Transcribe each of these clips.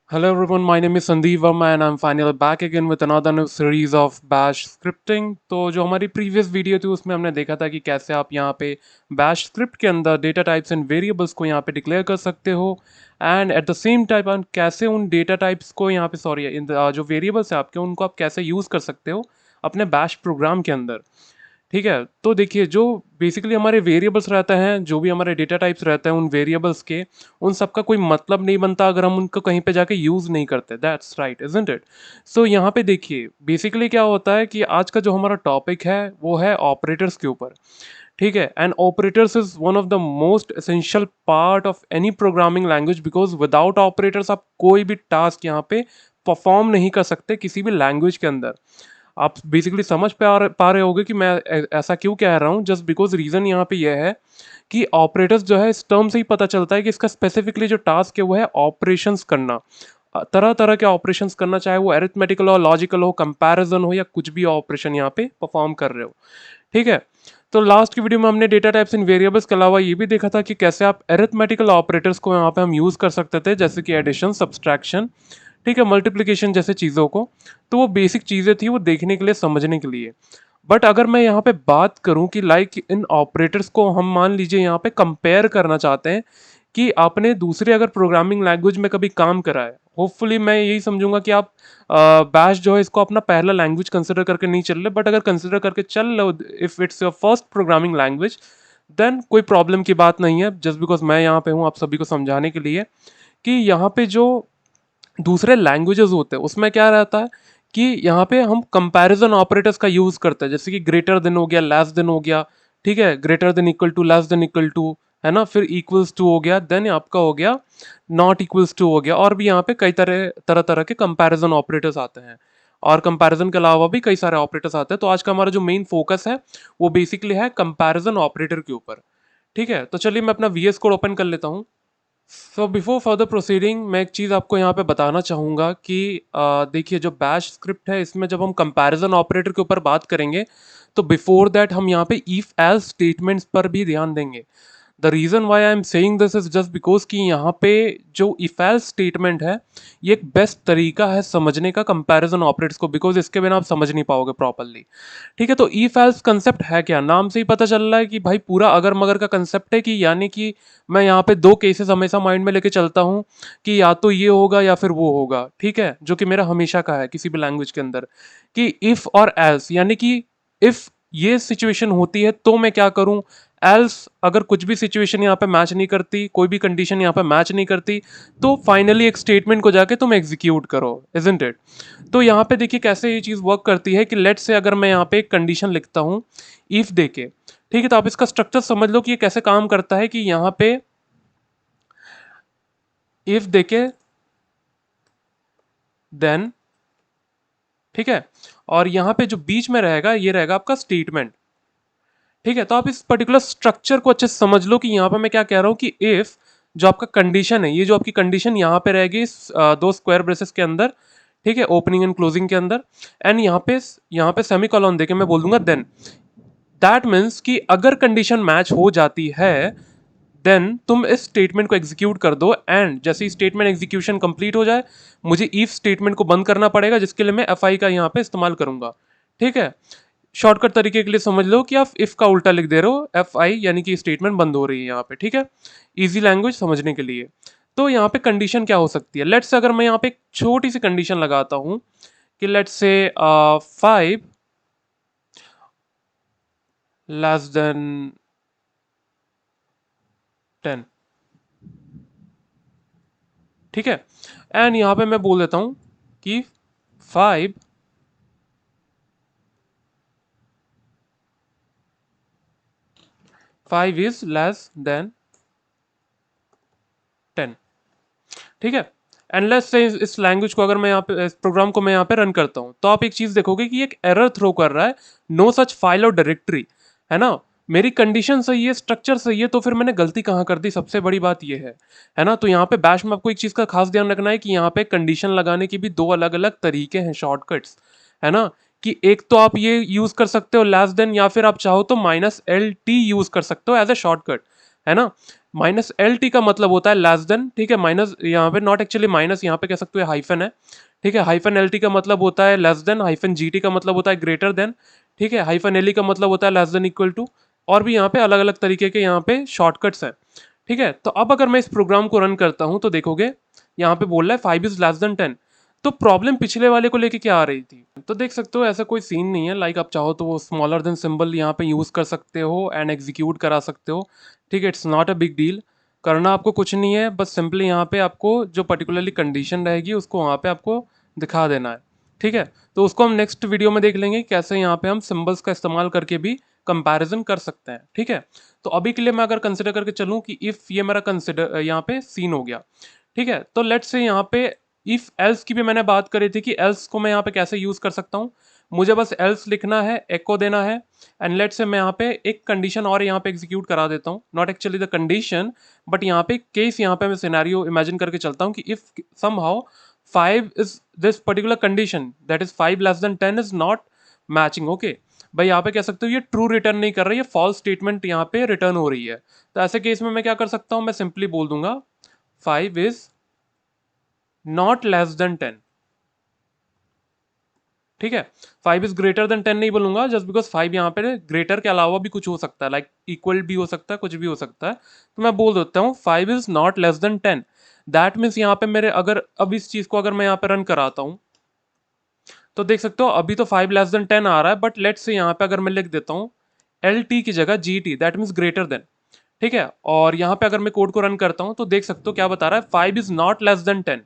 Hello everyone, my name is Sandeep Verma and I'm finally back again with another new series of Bash scripting। तो जो हमारी previous video थी उसमें हमने देखा था कि कैसे आप यहाँ पे बैश स्क्रिप्ट के अंदर डेटा टाइप्स एंड वेरिएबल्स को यहाँ पे डिक्लेयर कर सकते हो and at the same time कैसे उन डेटा टाइप्स को यहाँ पे जो वेरिएबल्स है आपके उनको आप कैसे यूज़ कर सकते हो अपने बैश प्रोग्राम के अंदर। ठीक है, तो देखिए जो बेसिकली हमारे वेरिएबल्स रहते हैं, जो भी हमारे डेटा टाइप्स रहते हैं उन वेरिएबल्स के, उन सबका कोई मतलब नहीं बनता अगर हम उनको कहीं पे जाके यूज़ नहीं करते। That's right, isn't it? So यहाँ पे देखिए बेसिकली क्या होता है कि आज का जो हमारा टॉपिक है वो है ऑपरेटर्स के ऊपर। ठीक है, and operators is one of the most essential part of any programming language because without operators आप कोई भी टास्क यहाँ पे परफॉर्म नहीं कर सकते किसी भी लैंग्वेज के अंदर। आप बेसिकली समझ पा रहे होगे कि मैं ऐसा क्यों कह रहा हूँ। जस्ट बिकॉज रीज़न यहाँ पे यह है कि ऑपरेटर्स जो है इस टर्म से ही पता चलता है कि इसका स्पेसिफिकली जो टास्क है वो है ऑपरेशंस करना, तरह तरह के ऑपरेशंस करना, चाहे वो अरिथमेटिकल हो, लॉजिकल हो, कंपैरिजन हो, या कुछ भी ऑपरेशन यहाँ पे परफॉर्म कर रहे हो। ठीक है, तो लास्ट की वीडियो में हमने डेटा टाइप्स इन वेरिएबल्स के अलावा ये भी देखा था कि कैसे आप अरिथमेटिकल ऑपरेटर्स को यहाँ पे हम यूज़ कर सकते थे, जैसे कि एडिशन, सब्सट्रैक्शन, ठीक है, मल्टीप्लिकेशन जैसे चीज़ों को। तो वो बेसिक चीज़ें थी, वो देखने के लिए, समझने के लिए। बट अगर मैं यहाँ पे बात करूँ कि लाइक इन ऑपरेटर्स को हम मान लीजिए यहाँ पे कंपेयर करना चाहते हैं कि आपने दूसरे अगर प्रोग्रामिंग लैंग्वेज में कभी काम करा है, होपफुली मैं यही समझूंगा कि आप बैश जो है इसको अपना पहला लैंग्वेज कंसिडर करके नहीं चल रहे, बट अगर कंसिडर करके चल रहे, if it's your first programming language, then कोई प्रॉब्लम की बात नहीं है। जस्ट बिकॉज मैं यहाँ पे हूँ आप सभी को समझाने के लिए कि यहाँ पे जो दूसरे लैंग्वेजेस होते हैं उसमें क्या रहता है कि यहाँ पे हम कंपैरिजन ऑपरेटर्स का यूज करते हैं, जैसे कि ग्रेटर देन हो गया, लेस देन हो गया। ठीक है, greater than equal to, less than equal to, है ना, फिर इक्वल्स टू हो गया, देन आपका हो गया नॉट इक्वल्स टू हो गया, और भी यहाँ पे कई तरह तरह तरह के कंपैरिजन ऑपरेटर्स आते हैं। और कंपैरिजन के अलावा भी कई सारे ऑपरेटर्स आते हैं। तो आज का हमारा जो मेन फोकस है वो बेसिकली है कंपैरिजन ऑपरेटर के ऊपर। ठीक है, तो चलिए मैं अपना वीएस कोड ओपन कर लेता हूँ। सो बिफोर फर्दर प्रोसीडिंग मैं एक चीज़ आपको यहाँ पे बताना चाहूँगा कि देखिए जो बैश स्क्रिप्ट है इसमें जब हम कंपैरिजन ऑपरेटर के ऊपर बात करेंगे तो बिफोर दैट हम यहाँ पे इफ एल्स स्टेटमेंट्स पर भी ध्यान देंगे। The reason why I am saying this is just because कि यहाँ पे जो इफ एल्स स्टेटमेंट है ये एक बेस्ट तरीका है समझने का कंपैरिजन ऑपरेटर्स को, बिकॉज इसके बिना आप समझ नहीं पाओगे प्रॉपरली। ठीक है, तो इफ एल्स कंसेप्ट है क्या, नाम से ही पता चल रहा है कि भाई पूरा अगर मगर का कंसेप्ट है, कि यानी कि मैं यहाँ पे दो केसेस हमेशा माइंड में लेके चलता हूँ कि या तो ये होगा या फिर वो होगा। ठीक है, जो कि मेरा हमेशा का है किसी भी लैंग्वेज के अंदर, कि इफ और एल्स, यानी कि इफ ये सिचुएशन होती है तो मैं क्या करूं, एल्स अगर कुछ भी सिचुएशन यहाँ पे मैच नहीं करती, कोई भी कंडीशन यहाँ पे मैच नहीं करती, तो फाइनली एक स्टेटमेंट को जाके तुम एग्जीक्यूट करो, इजंट इट? तो यहाँ पे देखिए कैसे ये चीज़ वर्क करती है कि लेट से अगर मैं यहाँ पे एक कंडीशन लिखता हूँ इफ देके, ठीक है, तो आप इसका स्ट्रक्चर समझ लो कि ये कैसे काम करता है। कि यहाँ पे इफ देके देन, ठीक है, और यहाँ पे जो बीच में रहेगा ये रहेगा आपका स्टेटमेंट। ठीक है, तो आप इस पर्टिकुलर स्ट्रक्चर को अच्छे से समझ लो कि यहाँ पे मैं क्या कह रहा हूँ कि इफ जो आपका कंडीशन है, ये जो आपकी कंडीशन यहाँ पे रहेगी दो स्क्वायर ब्रेसेस के अंदर, ठीक है, ओपनिंग एंड क्लोजिंग के अंदर, एंड यहाँ पे सेमी कॉलन देके मैं बोल दूंगा देन। दैट मीन्स कि अगर कंडीशन मैच हो जाती है देन तुम इस स्टेटमेंट को एग्जीक्यूट कर दो, एंड जैसे ही स्टेटमेंट एग्जीक्यूशन कंप्लीट हो जाए मुझे इफ स्टेटमेंट को बंद करना पड़ेगा, जिसके लिए मैं एफ आई का यहाँ पे इस्तेमाल करूंगा। ठीक है, शॉर्टकट तरीके के लिए समझ लो कि आप इफ का उल्टा लिख दे रहे हो एफ आई, यानी कि स्टेटमेंट बंद हो रही है यहाँ पे। ठीक है, इजी लैंग्वेज समझने के लिए। तो यहाँ पे कंडीशन क्या हो सकती है, लेट्स से अगर मैं यहाँ पे एक छोटी सी कंडीशन लगाता हूँ कि लेट्स से 5 लेस देन 10। ठीक है, एंड यहाँ पे मैं बोल देता हूँ कि 5 5 इज लेस देन 10। ठीक है, एंडलेस से इस लैंग्वेज को अगर मैं यहाँ पे, इस प्रोग्राम को मैं यहाँ पे रन करता हूँ, तो आप एक चीज देखोगे कि एक एरर थ्रो कर रहा है, नो सच फाइल और डायरेक्टरी, है ना। मेरी कंडीशन सही है, स्ट्रक्चर सही है, तो फिर मैंने गलती कहाँ कर दी, सबसे बड़ी बात ये है ना। तो यहाँ पे बैश में आपको एक चीज का खास ध्यान रखना है कि यहाँ पे कंडीशन लगाने की भी दो अलग अलग तरीके हैं, शॉर्टकट्स, है ना। कि एक तो आप ये यूज कर सकते हो लेस देन, या फिर आप चाहो तो -LT यूज कर सकते हो एज ए शॉर्टकट, है ना। माइनस एल टी का मतलब होता है लेस देन, ठीक है, माइनस यहाँ पे नॉट एक्चुअली माइनस, यहाँ पे कह सकते हो हाइफन है, ठीक है, हाइफन एल टी का मतलब होता है less than, hyphen G T का मतलब होता है ग्रेटर देन, ठीक है, हाइफन एल ई का मतलब होता है लेस देन इक्वल टू, और भी यहाँ पे अलग अलग तरीके के यहाँ पे शॉर्टकट्स हैं, ठीक है। तो अब अगर मैं इस प्रोग्राम को रन करता हूँ तो देखोगे यहाँ पे बोल रहा है 5 इज लेस देन 10। तो प्रॉब्लम पिछले वाले को लेके क्या आ रही थी, तो देख सकते हो ऐसा कोई सीन नहीं है, लाइक आप चाहो तो वो स्मॉलर देन सिंबल यहाँ पे यूज कर सकते हो एंड एग्जीक्यूट करा सकते हो, ठीक है, it's not a big deal. करना आपको कुछ नहीं है, बस सिंपली यहाँ पे आपको जो पर्टिकुलरली कंडीशन रहेगी उसको वहाँ पे आपको दिखा देना है, ठीक है। तो उसको हम नेक्स्ट वीडियो में देख लेंगे कैसे यहाँ पे हम सिंबल्स का इस्तेमाल करके भी कंपैरिजन कर सकते हैं, ठीक है। तो अभी के लिए मैं अगर कंसिडर करके चलूँ कि इफ ये मेरा कंसिडर यहाँ पे सीन हो गया, ठीक है, तो लेट्स से यहाँ पे इफ एल्स की भी मैंने बात करी थी कि एल्स को मैं यहाँ पे कैसे यूज कर सकता हूँ। मुझे बस एल्स लिखना है, एको देना है, एंड लेट से मैं यहाँ पे एक कंडीशन और यहाँ पे एग्जीक्यूट करा देता हूँ, not actually the condition but यहाँ पे केस, यहाँ पे मैं सिनेरियो इमेजिन करके चलता हूँ कि if somehow 5 is this particular condition that is 5 less than 10 is not matching, okay भाई यहाँ पे कह सकते हो ये ट्रू रिटर्न नहीं कर रही है, फॉल्स स्टेटमेंट यहाँ पे रिटर्न हो रही है। तो ऐसे केस में मैं क्या कर सकता हूँ, मैं सिंपली बोल दूंगा 5 इज नॉट लेस देन 10, ठीक है। 5 इज ग्रेटर देन 10 नहीं बोलूंगा, जस्ट बिकॉज 5 यहाँ पे ग्रेटर के अलावा भी कुछ हो सकता है, लाइक इक्वल भी हो सकता है, कुछ भी हो सकता है, तो मैं बोल देता हूँ 5 is not less than 10। That means यहाँ पे मेरे अगर अब इस चीज को अगर मैं यहाँ पे रन कराता हूँ तो देख सकते हो अभी तो 5 लेस देन 10 आ रहा है, बट लेट्स से यहाँ पे अगर मैं लिख देता हूँ एल टी की जगह G T, that means greater than, ठीक है। और यहाँ पे अगर मैं कोड को रन करता हूँ तो देख सकते हो क्या बता रहा है, 5 इज नॉट लेस देन 10,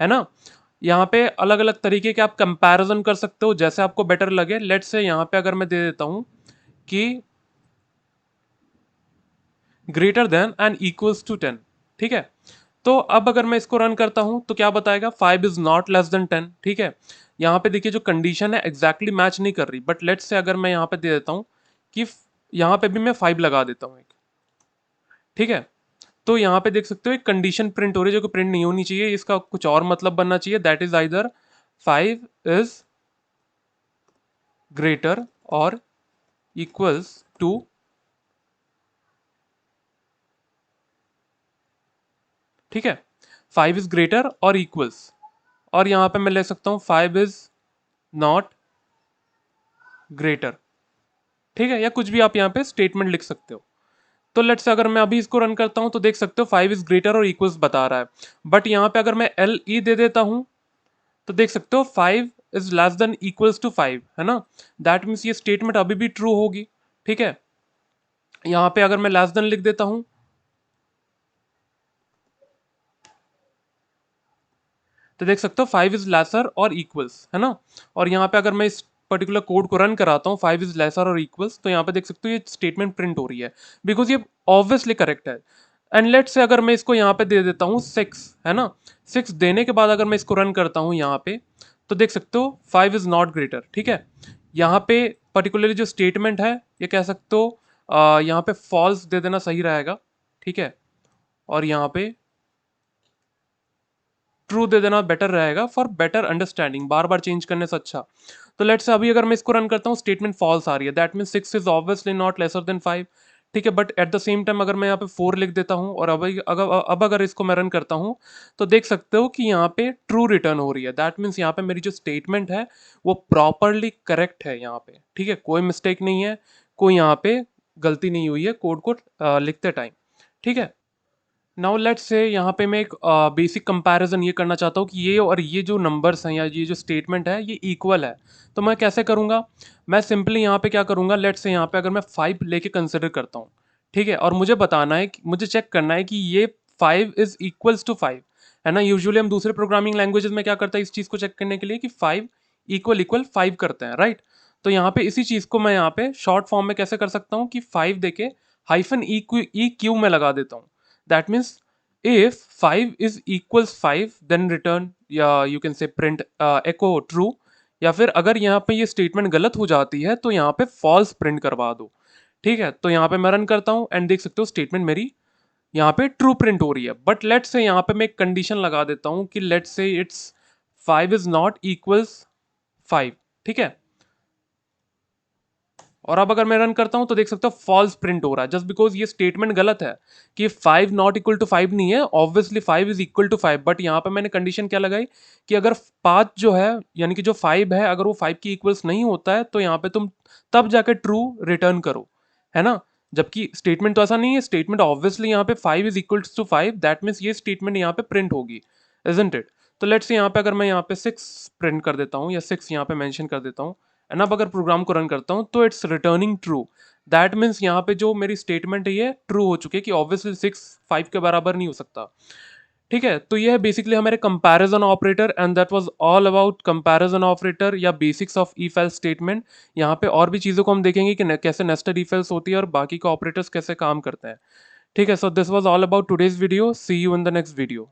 है ना। यहाँ पे अलग अलग तरीके के आप कंपैरिजन कर सकते हो जैसे आपको बेटर लगे। लेट्स से यहाँ पे अगर मैं दे देता हूँ कि greater than and equals to 10, ठीक है। तो अब अगर मैं इसको रन करता हूं तो क्या बताएगा, 5 इज नॉट लेस देन 10, ठीक है। यहाँ पे देखिए जो कंडीशन है एग्जैक्टली मैच नहीं कर रही, बट लेट्स से अगर मैं यहाँ पे दे देता हूँ कि यहाँ पे भी मैं 5 लगा देता हूँ एक, ठीक है। तो यहाँ पे देख सकते हो एक कंडीशन प्रिंट हो रही है जो कि प्रिंट नहीं होनी चाहिए, इसका कुछ और मतलब बनना चाहिए, that is either 5 is greater और इक्वल्स टू, ठीक है, 5 इज ग्रेटर और इक्वल्स, और यहाँ पे मैं ले सकता हूँ 5 इज नॉट ग्रेटर, ठीक है, या कुछ भी आप यहाँ पे स्टेटमेंट लिख सकते हो। तो लेट्स से अगर मैं अभी इसको रन करता हूँ तो देख सकते हो 5 इज ग्रेटर और इक्वल्स बता रहा है, बट यहाँ पे अगर मैं एल ई दे देता हूँ तो देख सकते हो 5 is less than equals to 5, है ना। दैट मीन्स ये स्टेटमेंट अभी भी ट्रू होगी, ठीक है। यहाँ पे अगर मैं लेस देन लिख देता हूँ तो देख सकते हो 5 इज लेसर और इक्वल्स, है ना। और यहाँ पे अगर मैं इस पर्टिकुलर कोड को रन कराता हूँ 5 इज लेसर और इक्वल्स, तो यहाँ पे देख सकते हो ये स्टेटमेंट प्रिंट हो रही है, बिकॉज ये ऑब्वियसली करेक्ट है। एंड लेट से अगर मैं इसको यहाँ पे दे देता हूँ 6, है ना, 6 देने के बाद अगर मैं इसको रन करता हूँ यहाँ पे तो देख सकते हो 5 इज नॉट ग्रेटर, ठीक है। यहाँ पे पर्टिकुलरली जो स्टेटमेंट है ये कह सकते हो यहाँ पे फॉल्स दे देना सही रहेगा, ठीक है, और यहाँ पे ट्रू दे देना बेटर रहेगा for better understanding, bar bar change करने से अच्छा। तो लेट्स से अभी अगर मैं इसको रन करता हूँ स्टेटमेंट फॉल्स आ रही है, that mean 6 is obviously not lesser than 5, ठीक है। But at the same time अगर मैं यहाँ पे 4 लिख देता हूँ और अब अगर इसको मैं रन करता हूँ तो देख सकते हो कि यहाँ पे ट्रू रिटर्न हो रही है, दैट मीन्स यहाँ पे मेरी जो स्टेटमेंट है वो प्रॉपरली करेक्ट है यहाँ पे, ठीक है, कोई मिस्टेक नहीं है, कोई यहाँ पे गलती नहीं हुई है कोड को लिखते टाइम, ठीक है। नाउ लेट्स से यहाँ पे मैं एक बेसिक कंपैरिजन ये करना चाहता हूँ कि ये और ये जो नंबर्स हैं या ये जो स्टेटमेंट है ये इक्वल है। तो मैं कैसे करूँगा, मैं सिंपली यहाँ पे क्या करूँगा, लेट्स से यहाँ पे अगर मैं 5 लेके कंसिडर करता हूँ, ठीक है, और मुझे बताना है मुझे चेक करना है कि ये 5 इज इक्वल्स टू 5, है ना। यूजुअली हम दूसरे प्रोग्रामिंग लैंग्वेजेस में क्या करते हैं इस चीज़ को चेक करने के लिए कि 5 इक्वल इक्वल 5 करते हैं, राइट। तो यहाँ पे इसी चीज़ को मैं यहाँ पे शॉर्ट फॉर्म में कैसे कर सकता हूँ कि 5 देके हाइफन ई क्यू में लगा देता हूँ। That means if 5 is equals 5 then return या you can say print echo true, या फिर अगर यहाँ पे ये स्टेटमेंट गलत हो जाती है तो यहाँ पे false प्रिंट करवा दो, ठीक है। तो यहाँ पे मैं रन करता हूँ एंड देख सकते हो स्टेटमेंट मेरी यहाँ पे ट्रू प्रिंट हो रही है, बट लेट्स से यहाँ पे मैं एक कंडीशन लगा देता हूँ कि let's say it's 5 is not equals 5, ठीक है। और अब अगर मैं रन करता हूं तो देख सकते हो फॉल्स प्रिंट हो रहा है, जस्ट बिकॉज ये स्टेटमेंट गलत है कि 5 नॉट इक्वल टू 5 नहीं है, obviously 5 is equal to 5, but यहाँ पे मैंने कंडीशन क्या लगाई कि अगर 5 जो है यानी कि जो 5 है अगर वो 5 की इक्वल्स नहीं होता है तो यहाँ पे तुम तब जाकर ट्रू रिटर्न करो, है ना। जबकि स्टेटमेंट तो ऐसा नहीं है, स्टेटमेंट ऑब्वियसली यहाँ पे 5 is equal to 5, that means ये स्टेटमेंट यहाँ पे प्रिंट होगी, इजंट इट। तो लेट्स यहाँ पे अगर मैं यहाँ पे 6 प्रिंट कर देता हूँ या 6 यहाँ पे मेंशन कर देता हूँ, एंड अब अगर प्रोग्राम को रन करता हूँ तो it's returning true. That means यहाँ पे जो मेरी स्टेटमेंट है ये ट्रू हो चुकी है कि ऑब्वियसली 6 5 के बराबर नहीं हो सकता। ठीक है, तो ये है बेसिकली हमारे comparison operator, and that was all about comparison operator या basics of if else statement. यहाँ पे और भी चीज़ों को हम देखेंगे कि कैसे नेस्टेड इफ एल्स होती है और बाकी के ऑपरेटर्स कैसे काम करते हैं। ठीक है, so this was all about today's video, see you in the next video.